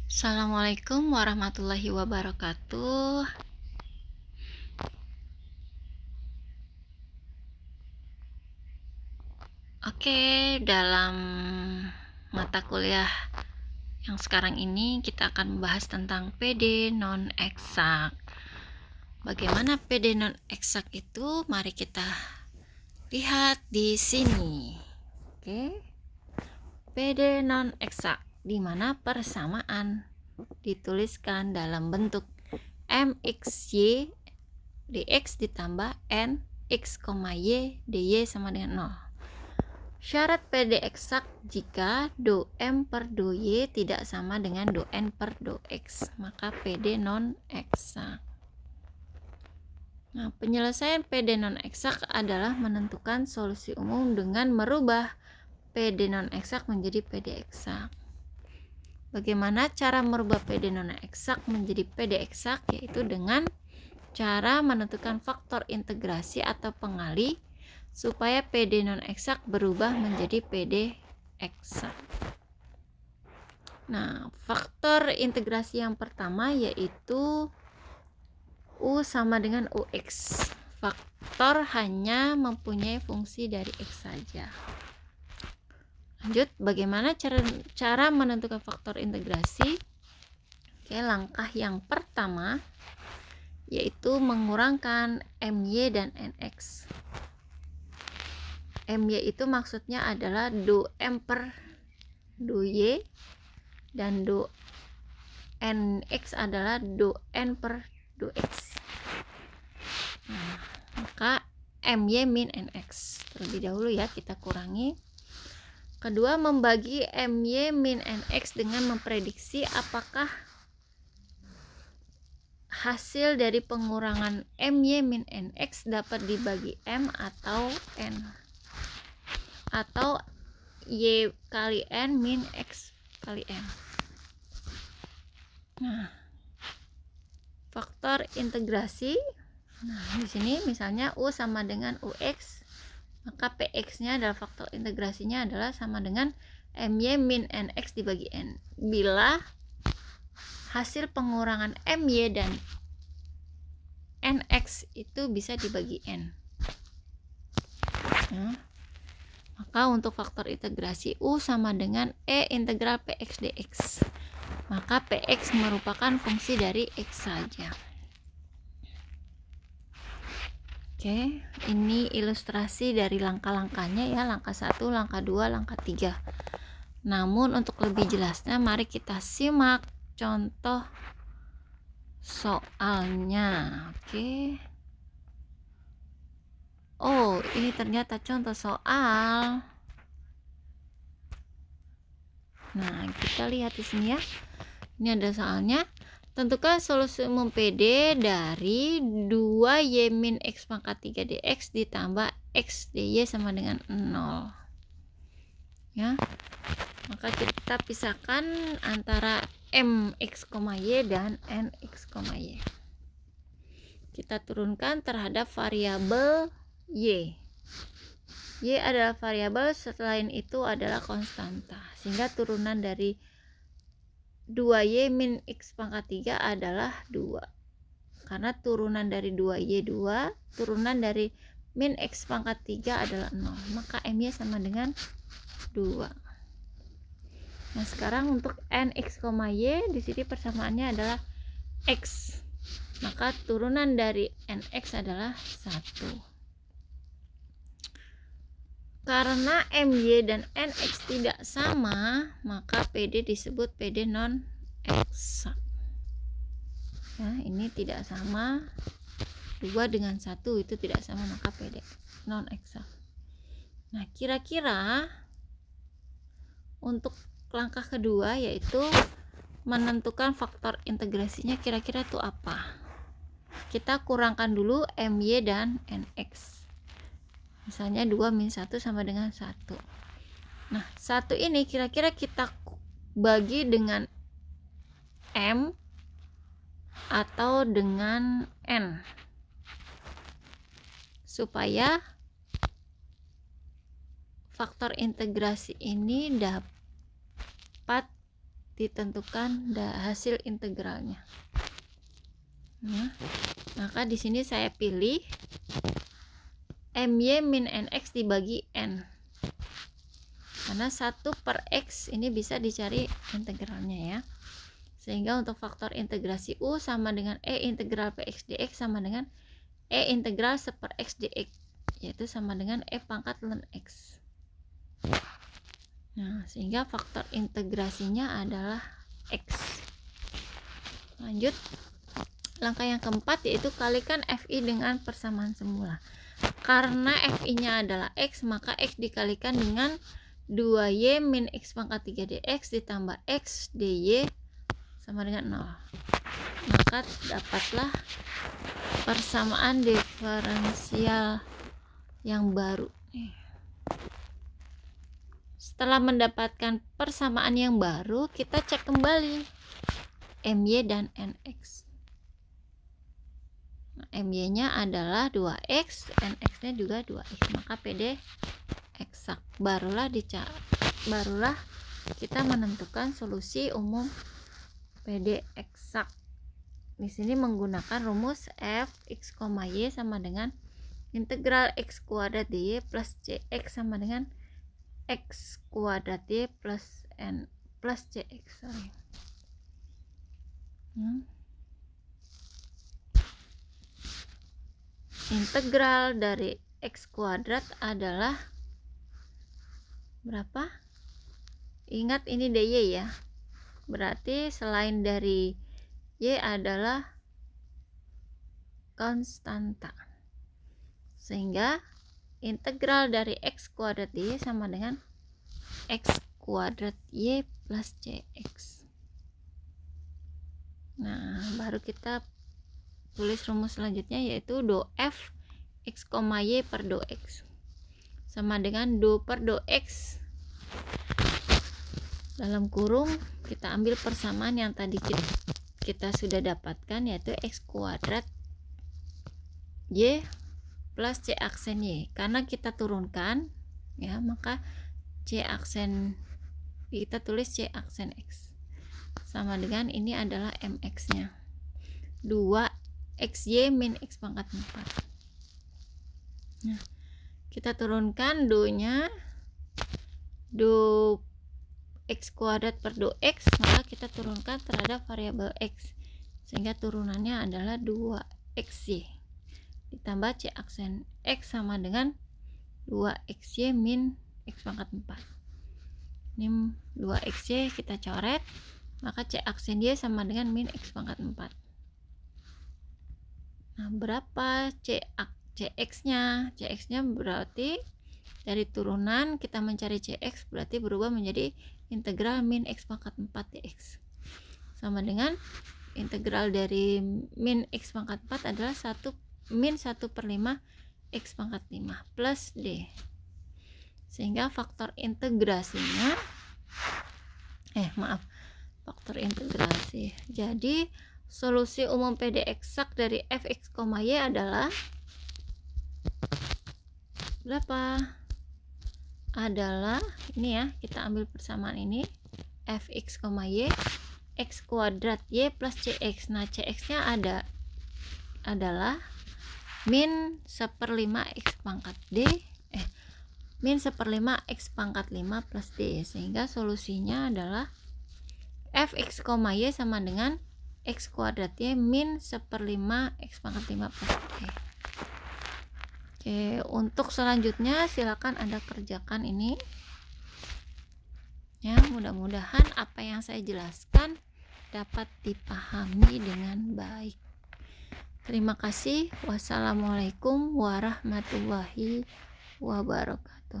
Assalamualaikum warahmatullahi wabarakatuh. Oke, dalam mata kuliah yang sekarang ini kita akan membahas tentang PD non-eksak. Bagaimana PD non-eksak itu? Mari kita lihat di sini. Oke. PD non-eksak di mana persamaan dituliskan dalam bentuk MXY dx ditambah n x, y dy sama dengan 0. Syarat PD eksak jika do m per do y tidak sama dengan do n per do x, maka PD non eksak. Nah, penyelesaian PD non eksak adalah menentukan solusi umum dengan merubah PD non eksak menjadi PD eksak. Bagaimana cara merubah PD non eksak menjadi PD eksak? Yaitu dengan cara menentukan faktor integrasi atau pengalih supaya PD non eksak berubah menjadi PD eksak. Nah, faktor integrasi yang pertama yaitu U sama dengan UX. Faktor hanya mempunyai fungsi dari X saja. Lanjut, bagaimana cara menentukan faktor integrasi? Oke, langkah yang pertama yaitu mengurangkan MY dan NX. MY itu maksudnya adalah do M per do Y dan do NX adalah do N per do X. Nah, maka MY min NX. Terlebih dahulu ya kita kurangi. Kedua, membagi MY min NX dengan memprediksi apakah hasil dari pengurangan MY min NX dapat dibagi M atau N, atau Y kali N min X kali N. Nah, faktor integrasi. Nah, di sini misalnya U sama dengan UX, maka PX-nya adalah faktor integrasinya adalah sama dengan MY min NX dibagi N. Bila hasil pengurangan MY dan NX itu bisa dibagi N. Nah, maka untuk faktor integrasi U sama dengan E integral PX dx. Maka PX merupakan fungsi dari X saja. Oke, ini ilustrasi dari langkah-langkahnya ya, langkah 1, langkah 2, langkah 3. Namun untuk lebih jelasnya mari kita simak contoh soalnya. Oke. Oh, ini ternyata contoh soal. Nah, kita lihat di sini ya. Ini ada soalnya. Tentukan solusi umum PD dari 2y min x pangkat 3 dx ditambah x dy sama dengan 0. Ya. Maka kita pisahkan antara mx, y dan nx, y. Kita turunkan terhadap variabel y. Y adalah variabel, selain itu adalah konstanta. Sehingga turunan dari 2y min x pangkat 3 adalah 2. Karena turunan dari 2y 2, turunan dari min x pangkat 3 adalah 0. Maka my sama dengan 2. Nah, sekarang untuk nx, y di sini persamaannya adalah x. Maka turunan dari nx adalah 1. Karena MY dan NX tidak sama, maka PD disebut PD non eksak. Ya, ini tidak sama. 2 dengan 1 itu tidak sama, maka PD non eksak. Nah, kira-kira untuk langkah kedua yaitu menentukan faktor integrasinya, kira-kira itu apa? Kita kurangkan dulu MY dan NX. Misalnya 2 min 1 sama dengan 1. Nah, 1 ini kira-kira kita bagi dengan M atau dengan N, supaya faktor integrasi ini dapat ditentukan hasil integralnya. Nah, maka di sini saya pilih my min nx dibagi n, karena 1/x ini bisa dicari integralnya ya. Sehingga untuk faktor integrasi u sama dengan e integral px dx sama dengan e integral 1/x dx, yaitu sama dengan e pangkat ln x. Nah, sehingga faktor integrasinya adalah x. Lanjut, langkah yang keempat yaitu kalikan fi dengan persamaan semula. Karena fi nya adalah x, maka x dikalikan dengan 2y min x pangkat 3 dx ditambah x dy sama dengan 0. Maka dapatlah persamaan diferensial yang baru. Setelah mendapatkan persamaan yang baru, kita cek kembali my dan nx. Nah, my nya adalah 2x, nx nya juga 2x, maka PD eksak. Barulah kita menentukan solusi umum PD eksak. Di sini menggunakan rumus f(x, y) sama dengan integral x kuadrat dy plus cx sama dengan x kuadrat y plus n plus cx. Integral dari x kuadrat adalah berapa? Ingat ini dy ya. Berarti selain dari y adalah konstanta. Sehingga integral dari x kuadrat dy sama dengan x kuadrat y plus cx. Nah, baru kita tulis rumus selanjutnya yaitu do f x, y per do x sama dengan do per do x dalam kurung kita ambil persamaan yang tadi kita sudah dapatkan, yaitu x kuadrat y plus c aksen y. Karena kita turunkan ya, maka c aksen kita tulis c aksen x sama dengan ini adalah mx nya 2xy min x pangkat 4. Nah, kita turunkan do nya, do x kuadrat per do x, maka kita turunkan terhadap variabel x, sehingga turunannya adalah 2xy ditambah c aksen x sama dengan 2xy min x pangkat 4. Ini 2xy kita coret, maka c aksen y sama dengan min x pangkat 4. Nah, berapa cx nya? Cx nya berarti dari turunan kita mencari cx, berarti berubah menjadi integral min x pangkat 4 dx sama dengan integral dari min x pangkat 4 adalah min 1/5 x pangkat 5 plus d. Sehingga faktor integrasinya faktor integrasi. Jadi solusi umum PD eksak dari fx, y adalah berapa? Adalah ini ya, kita ambil persamaan ini fx, y x kuadrat y plus cx. Nah, cx nya adalah min 1/5 x pangkat d min 1/5 x pangkat 5 plus d, sehingga solusinya adalah fx, y sama dengan x kuadrat y min 1/5 x pangkat 5 plus d. Oke, untuk selanjutnya silakan Anda kerjakan ini ya. Mudah-mudahan apa yang saya jelaskan dapat dipahami dengan baik. Terima kasih. Wassalamualaikum warahmatullahi wabarakatuh.